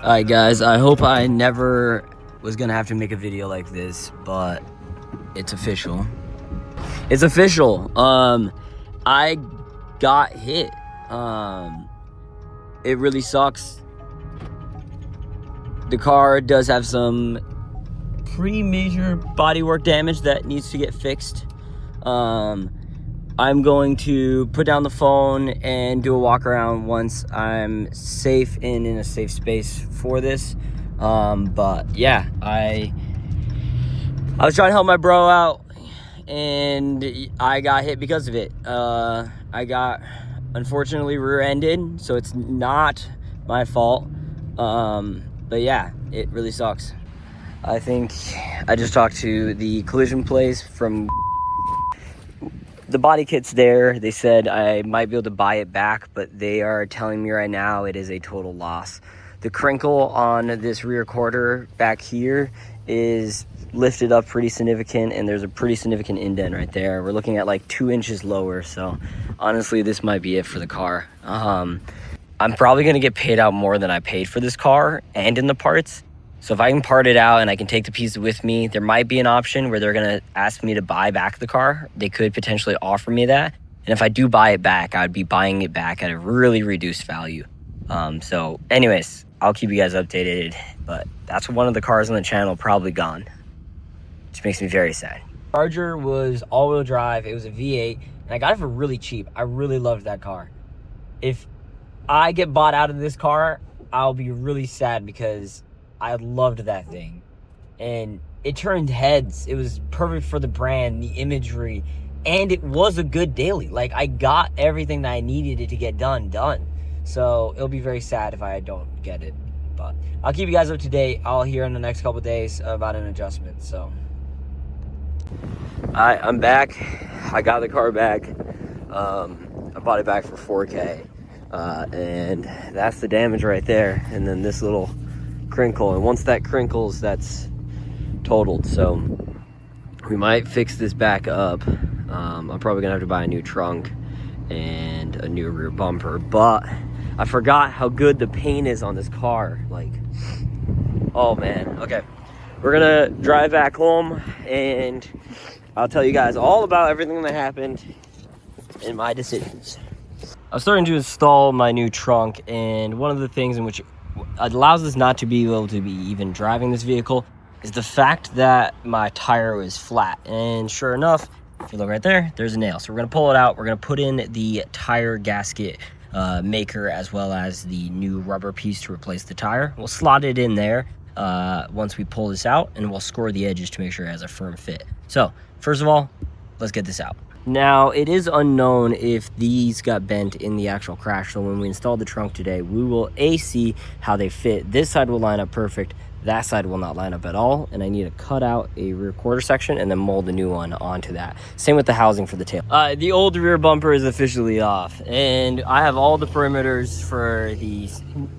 Alright guys, I hope I never was gonna have to make a video like this, but it's official. It's official. I got hit. It really sucks. The car does have some pretty major bodywork damage that needs to get fixed. I'm going to put down the phone and do a walk around once I'm safe and in a safe space for this. But yeah, I was trying to help my bro out and I got hit because of it. I got unfortunately rear-ended, so it's not my fault. But yeah, it really sucks. I think I just talked to the collision place from the body kit's there. They said I might be able to buy it back, but they are telling me right now it is a total loss. The crinkle on this rear quarter back here is lifted up pretty significant, and there's a pretty significant indent right there. We're looking at like 2 inches lower, so honestly this might be it for the car. I'm probably gonna get paid out more than I paid for this car and in the parts. So if I can part it out and I can take the piece with me, there might be an option where they're gonna ask me to buy back the car. They could potentially offer me that. And if I do buy it back, I'd be buying it back at a really reduced value. So anyways, I'll keep you guys updated, but that's one of the cars on the channel probably gone, which makes me very sad. Charger was all-wheel drive. It was a V8, and I got it for really cheap. I really loved that car. If I get bought out of this car, I'll be really sad because I loved that thing. And it turned heads. It was perfect for the brand, the imagery, and it was a good daily. Like, I got everything that I needed it to get done. So it'll be very sad if I don't get it. But I'll keep you guys up to date. I'll hear in the next couple days about an adjustment. So I'm back. I got the car back. I bought it back for $4K. And that's the damage right there. And then this little crinkle, and once that crinkles, that's totaled. So we might fix this back up. I'm probably gonna have to buy a new trunk and a new rear bumper, but I forgot how good the paint is on this car. Like, oh man. Okay, we're gonna drive back home and I'll tell you guys all about everything that happened and my decisions. I was starting to install my new trunk, and one of the things in which allows us not to be able to be even driving this vehicle is the fact that my tire was flat. And sure enough, if you look right there, there's a nail. So we're gonna pull it out. We're gonna put in the tire gasket maker as well as the new rubber piece to replace the tire. We'll slot it in there once we pull this out, and we'll score the edges to make sure it has a firm fit. So first of all, let's get this out. Now, it is unknown if these got bent in the actual crash, so when we install the trunk today, we will see how they fit. This side will line up perfect, that side will not line up at all, and I need to cut out a rear quarter section and then mold a new one onto that. Same with the housing for the tail. The old rear bumper is officially off, and I have all the perimeters for the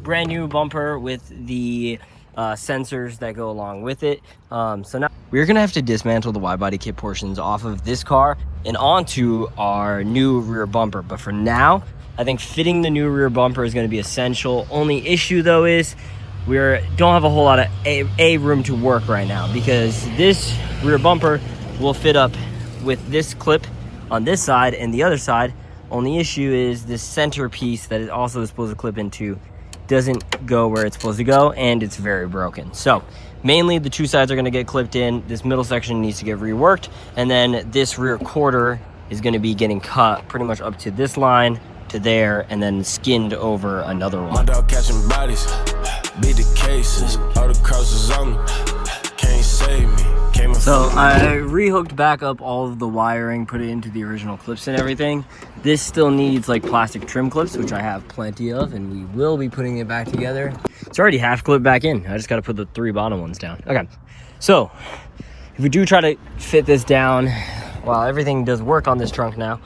brand new bumper with the sensors that go along with it. So now we're gonna have to dismantle the Widebody kit portions off of this car and onto our new rear bumper. But for now, I think fitting the new rear bumper is gonna be essential. Only issue though is we don't have a whole lot of a room to work right now, because this rear bumper will fit up with this clip on this side and the other side. Only issue is this center piece that it also is supposed to clip into doesn't go where it's supposed to go, and it's very broken. So mainly the two sides are going to get clipped in. This middle section needs to get reworked, and then this rear quarter is going to be getting cut pretty much up to this line to there, and then skinned over another one. My dog catching bodies, beat the cases, all the crosses on me, can't save me. So I rehooked back up all of the wiring, put it into the original clips and everything. This still needs like plastic trim clips, which I have plenty of, and we will be putting it back together. It's already half clipped back in. I just got to put the 3 bottom ones down. Okay, so if we do try to fit this down while everything does work on this trunk now,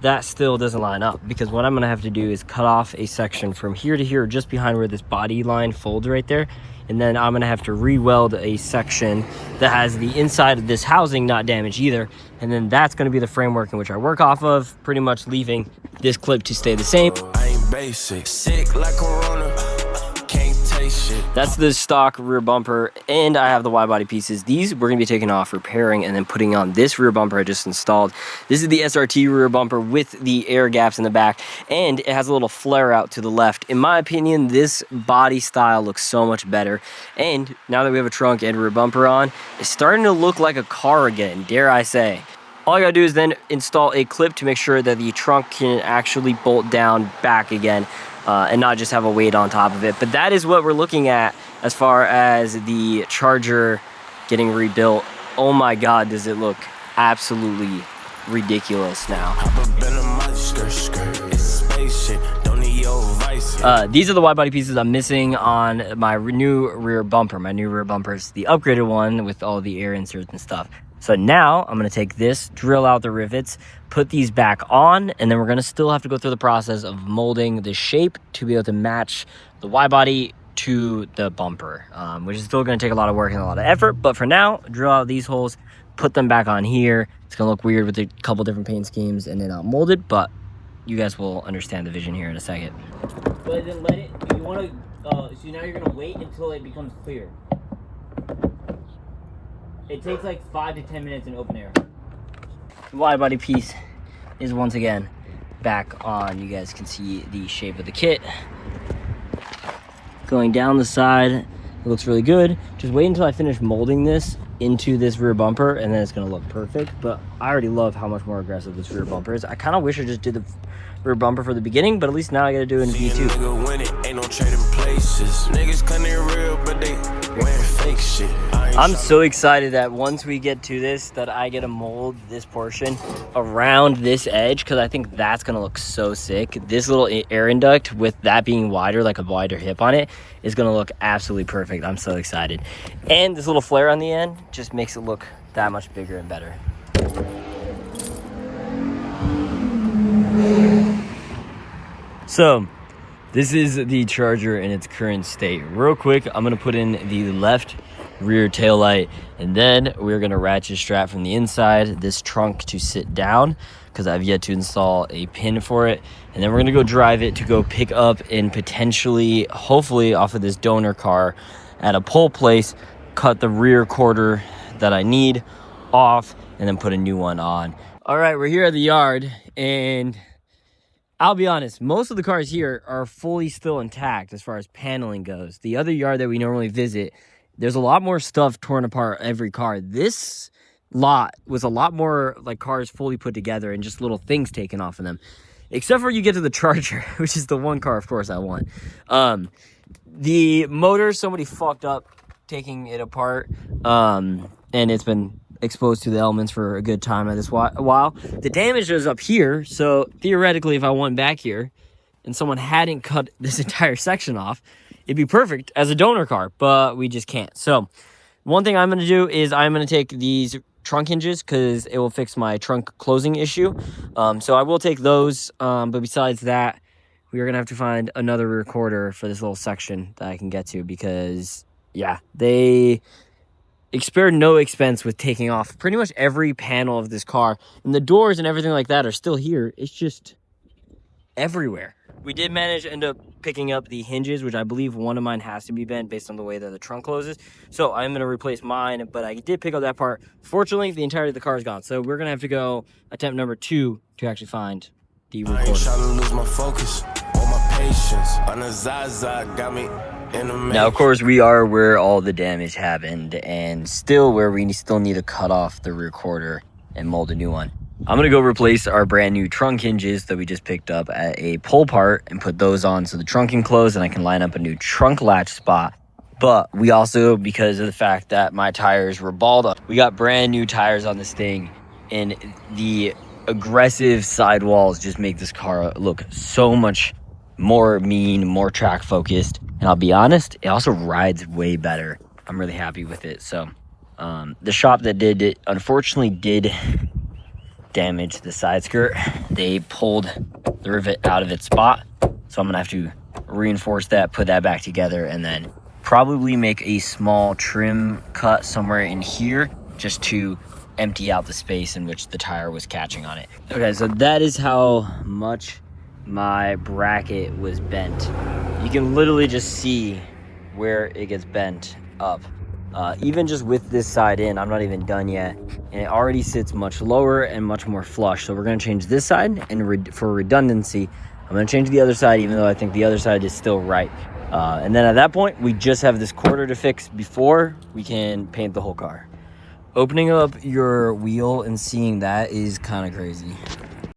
that still doesn't line up, because what I'm gonna have to do is cut off a section from here to here, just behind where this body line folds right there, and then I'm gonna have to re-weld a section that has the inside of this housing not damaged either, and then that's gonna be the framework in which I work off of, pretty much leaving this clip to stay the same. I ain't basic, sick like corona, can't taste That's the stock rear bumper, and I have the wide body pieces. These we're gonna be taking off, repairing, and then putting on this rear bumper I just installed. This is the SRT rear bumper with the air gaps in the back, and it has a little flare out to the left. In my opinion, this body style looks so much better, and now that we have a trunk and rear bumper on, it's starting to look like a car again, dare I say. All I gotta do is then install a clip to make sure that the trunk can actually bolt down back again, and not just have a weight on top of it. But that is what we're looking at as far as the Charger getting rebuilt. Oh my God, does it look absolutely ridiculous now. These are the wide body pieces I'm missing on my new rear bumper. My new rear bumper is the upgraded one with all the air inserts and stuff. So now I'm going to take this, drill out the rivets, put these back on, and then we're going to still have to go through the process of molding the shape to be able to match the wide body to the bumper, which is still going to take a lot of work and a lot of effort. But for now, drill out these holes, put them back on here. It's going to look weird with a couple different paint schemes and then I'll mold it, but you guys will understand the vision here in a second. But then let it, you want to, so now you're going to wait until it becomes clear. It takes like 5 to 10 minutes in open air. The wide body piece is once again back on. You guys can see the shape of the kit. Going down the side, it looks really good. Just wait until I finish molding this into this rear bumper and then it's gonna look perfect. But I already love how much more aggressive this rear bumper is. I kind of wish I just did the rear bumper for the beginning, but at least now I gotta do it in V2. I'm so excited that once we get to this, that I get to mold this portion around this edge, because I think that's gonna look so sick. This little air induct with that being wider, like a wider hip on it, is gonna look absolutely perfect. I'm so excited. And this little flare on the end just makes it look that much bigger and better. So this is the Charger in its current state. Real quick, I'm gonna put in the left rear taillight, and then we're gonna ratchet strap from the inside this trunk to sit down, because I've yet to install a pin for it. And then we're gonna go drive it to go pick up and potentially, hopefully off of this donor car at a pull place, cut the rear quarter that I need off and then put a new one on. All right, we're here at the yard, and I'll be honest, most of the cars here are fully still intact as far as paneling goes. The other yard that we normally visit, there's a lot more stuff torn apart every car. This lot was a lot more like cars fully put together and just little things taken off of them. Except for you get to the Charger, which is the one car, of course, I want. The motor, somebody fucked up taking it apart, and it's been exposed to the elements for a good time at this while. The damage is up here, so theoretically if I went back here and someone hadn't cut this entire section off, it'd be perfect as a donor car, but we just can't. So one thing I'm going to do is I'm going to take these trunk hinges, because it will fix my trunk closing issue. So I will take those, but besides that, we are going to have to find another rear quarter for this little section that I can get to, because yeah, they spared no expense with taking off pretty much every panel of this car, and the doors and everything like that are still here. It's just everywhere. We did manage to end up picking up the hinges, which I believe one of mine has to be bent based on the way that the trunk closes. So I'm going to replace mine, but I did pick up that part. Fortunately, the entirety of the car is gone. So we're going to have to go attempt number 2 to actually find the rear quarter. Now, of course, we are where all the damage happened, and still where we still need to cut off the rear quarter and mold a new one. I'm gonna go replace our brand new trunk hinges that we just picked up at a pull part and put those on so the trunk can close and I can line up a new trunk latch spot. But we also, because of the fact that my tires were balled up, we got brand new tires on this thing, and the aggressive sidewalls just make this car look so much more mean, more track focused. And I'll be honest, it also rides way better. I'm really happy with it. So the shop that did it unfortunately did damage the side skirt. They pulled the rivet out of its spot, so I'm gonna have to reinforce that, put that back together, and then probably make a small trim cut somewhere in here just to empty out the space in which the tire was catching on it. Okay, so that is how much my bracket was bent. You can literally just see where it gets bent up. Even just with this side in, I'm not even done yet, and it already sits much lower and much more flush. So we're going to change this side, and for redundancy, I'm going to change the other side, even though I think the other side is still right. And then at that point, we just have this quarter to fix before we can paint the whole car. Opening up your wheel and seeing that is kind of crazy.